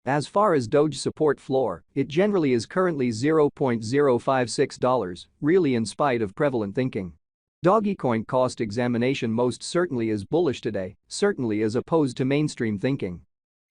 As far as Doge support floor, it generally is currently $0.056, really in spite of prevalent thinking. Dogecoin cost examination most certainly is bullish today, certainly as opposed to mainstream thinking.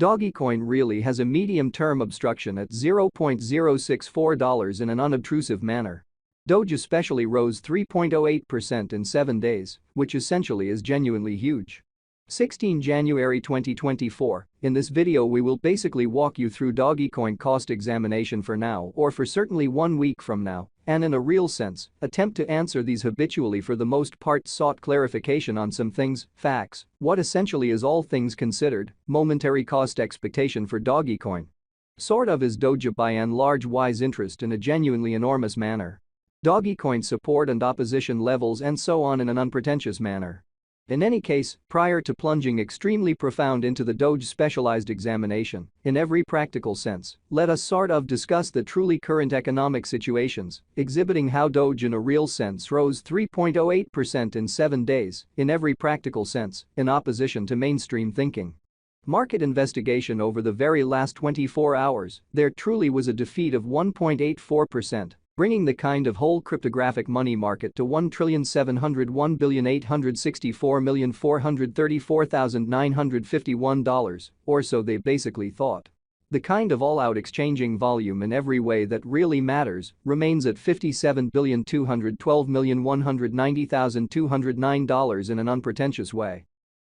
Dogecoin really has a medium-term obstruction at $0.064 in an unobtrusive manner. Doge especially rose 3.08% in 7 days, which essentially is genuinely huge. 16 January 2024, in this video we will basically walk you through Dogecoin cost examination for now or for certainly 1 week from now, and in a real sense, attempt to answer these habitually for the most part sought clarification on some things, facts, what essentially is all things considered, momentary cost expectation for Dogecoin. Sort of is Doge by and large wise interest in a genuinely enormous manner. Dogecoin support and opposition levels and so on in an unpretentious manner. In any case, prior to plunging extremely profound into the Doge specialized examination, in every practical sense, let us sort of discuss the truly current economic situations, exhibiting how Doge in a real sense rose 3.08% in 7 days, in every practical sense, in opposition to mainstream thinking. Market investigation over the very last 24 hours, there truly was a defeat of 1.84%. Bringing the kind of whole cryptographic money market to $1,701,864,434,951, or so they basically thought. The kind of all-out exchanging volume in every way that really matters remains at $57,212,190,209 in an unpretentious way.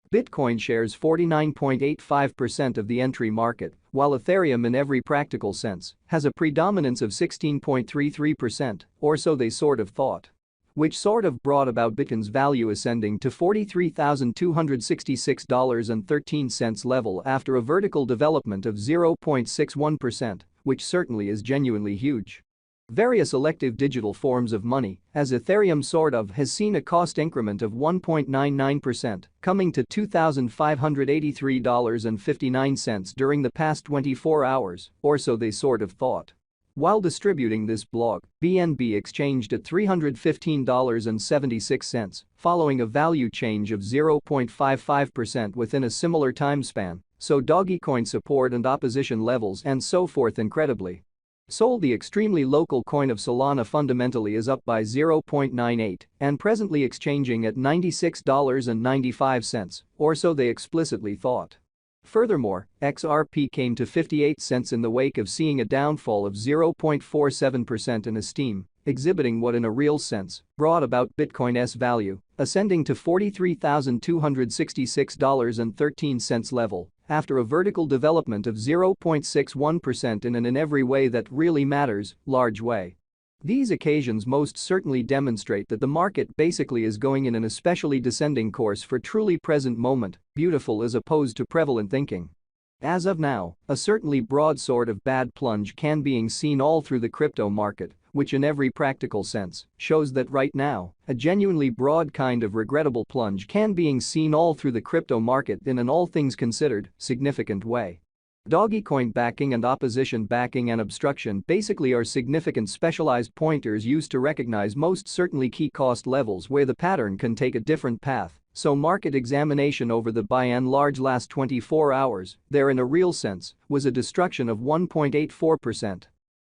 Bitcoin shares 49.85% of the entry market, while Ethereum in every practical sense has a predominance of 16.33%, or so they sort of thought. Which sort of brought about Bitcoin's value ascending to $43,266.13 level after a vertical development of 0.61%, which certainly is genuinely huge. Various elective digital forms of money, as Ethereum sort of has seen a cost increment of 1.99%, coming to $2,583.59 during the past 24 hours, or so they sort of thought. While distributing this blog, BNB exchanged at $315.76, following a value change of 0.55% within a similar time span, so Dogecoin support and opposition levels and so forth incredibly. Sol, the extremely local coin of Solana, fundamentally is up by 0.98 and presently exchanging at $96.95, or so they explicitly thought. Furthermore, XRP came to 58 cents in the wake of seeing a downfall of 0.47% in esteem, exhibiting what in a real sense brought about Bitcoin's value, ascending to $43,266.13 level. After a vertical development of 0.61% in an every way that really matters, large way. These occasions most certainly demonstrate that the market basically is going in an especially descending course for truly present moment, beautiful as opposed to prevalent thinking. As of now, a certainly broad sort of bad plunge can being seen all through the crypto market, which in every practical sense shows that right now, a genuinely broad kind of regrettable plunge can being seen all through the crypto market in an all things considered significant way. Dogecoin backing and opposition backing and obstruction basically are significant specialized pointers used to recognize most certainly key cost levels where the pattern can take a different path. So market examination over the by and large last 24 hours, there in a real sense, was a destruction of 1.84%.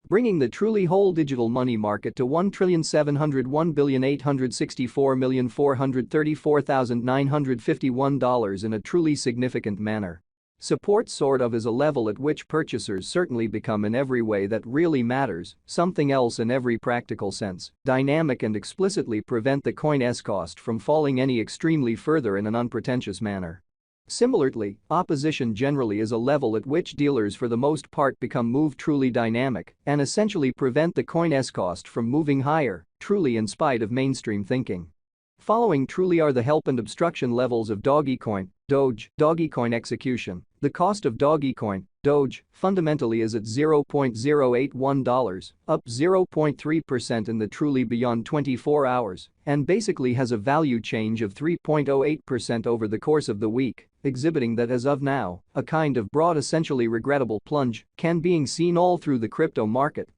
Bringing the truly whole digital money market to $1,701,864,434,951 in a truly significant manner. Support sort of is a level at which purchasers certainly become in every way that really matters, something else in every practical sense, dynamic and explicitly prevent the coin's cost from falling any extremely further in an unpretentious manner. Similarly, opposition generally is a level at which dealers for the most part become move truly dynamic and essentially prevent the coin's cost from moving higher, truly in spite of mainstream thinking. Following truly are the help and obstruction levels of Dogecoin, Doge, Dogecoin execution. The cost of Dogecoin, Doge, fundamentally is at $0.081, up 0.3% in the truly beyond 24 hours, and basically has a value change of 3.08% over the course of the week, exhibiting that as of now, a kind of broad essentially regrettable plunge can being seen all through the crypto market.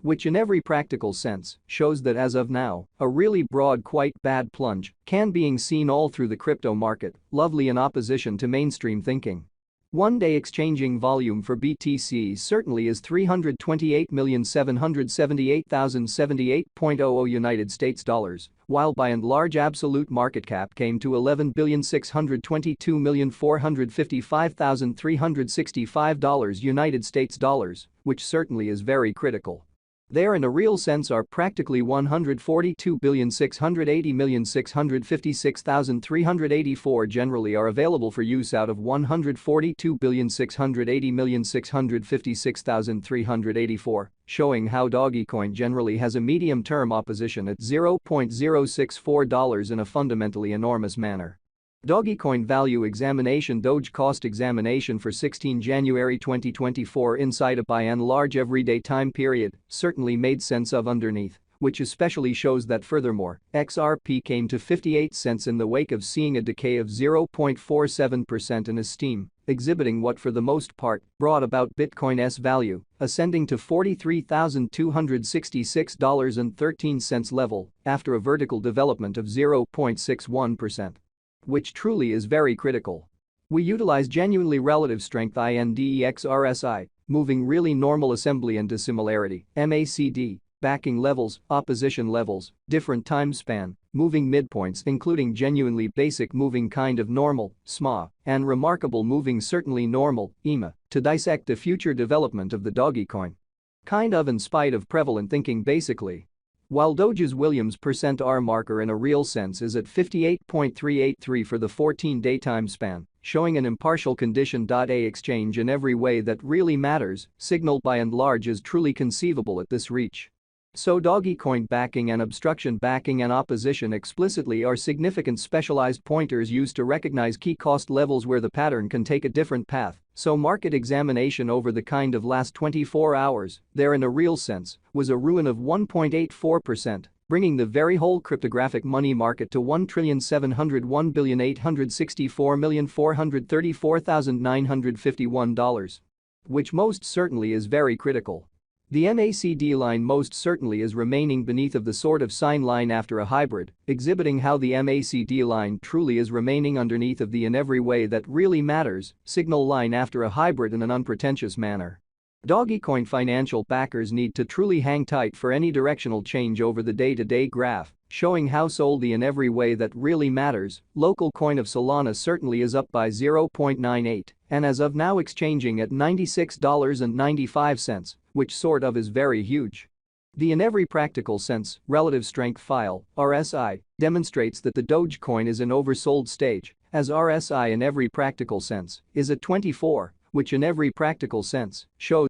Which in every practical sense shows that as of now, a really broad quite bad plunge can being seen all through the crypto market, lovely in opposition to mainstream thinking. One-day exchanging volume for BTC certainly is 328,778,078.00 United States dollars, while by and large absolute market cap came to $11,622,455,365 United States dollars, which certainly is very critical. There in a real sense are practically 142,680,656,384 generally are available for use out of 142,680,656,384, showing how Dogecoin generally has a medium-term opposition at $0.064 in a fundamentally enormous manner. Dogecoin value examination. Doge cost examination for 16 January 2024 inside a by and large everyday time period certainly made sense of underneath, which especially shows that furthermore, XRP came to 58 cents in the wake of seeing a decay of 0.47% in esteem, exhibiting what for the most part brought about Bitcoin's value, ascending to $43,266.13 level after a vertical development of 0.61%. Which truly is very critical. We utilize genuinely relative strength index RSI, moving really normal assembly and dissimilarity, MACD, backing levels, opposition levels, different time span, moving midpoints including genuinely basic moving kind of normal, SMA, and remarkable moving certainly normal, EMA, to dissect the future development of the Dogecoin. Kind of in spite of prevalent thinking basically. While Doge's Williams %R marker in a real sense is at 58.383 for the 14-day time span, showing an impartial condition. A exchange in every way that really matters, signal by and large is truly conceivable at this reach. So Dogecoin backing and obstruction backing and opposition explicitly are significant specialized pointers used to recognize key cost levels where the pattern can take a different path. So market examination over the kind of last 24 hours, there in a real sense, was a ruin of 1.84%, bringing the very whole cryptographic money market to $1,701,864,434,951. Which most certainly is very critical. The MACD line most certainly is remaining beneath of the sort of sine line after a hybrid, exhibiting how the MACD line truly is remaining underneath of the in every way that really matters signal line after a hybrid in an unpretentious manner. Dogecoin financial backers need to truly hang tight for any directional change over the day-to-day graph, showing how sold the in every way that really matters. Local coin of Solana certainly is up by 0.98 and as of now exchanging at $96.95, which sort of is very huge. The in every practical sense, relative strength file, RSI, demonstrates that the Dogecoin is in oversold stage, as RSI in every practical sense is at 24, which in every practical sense shows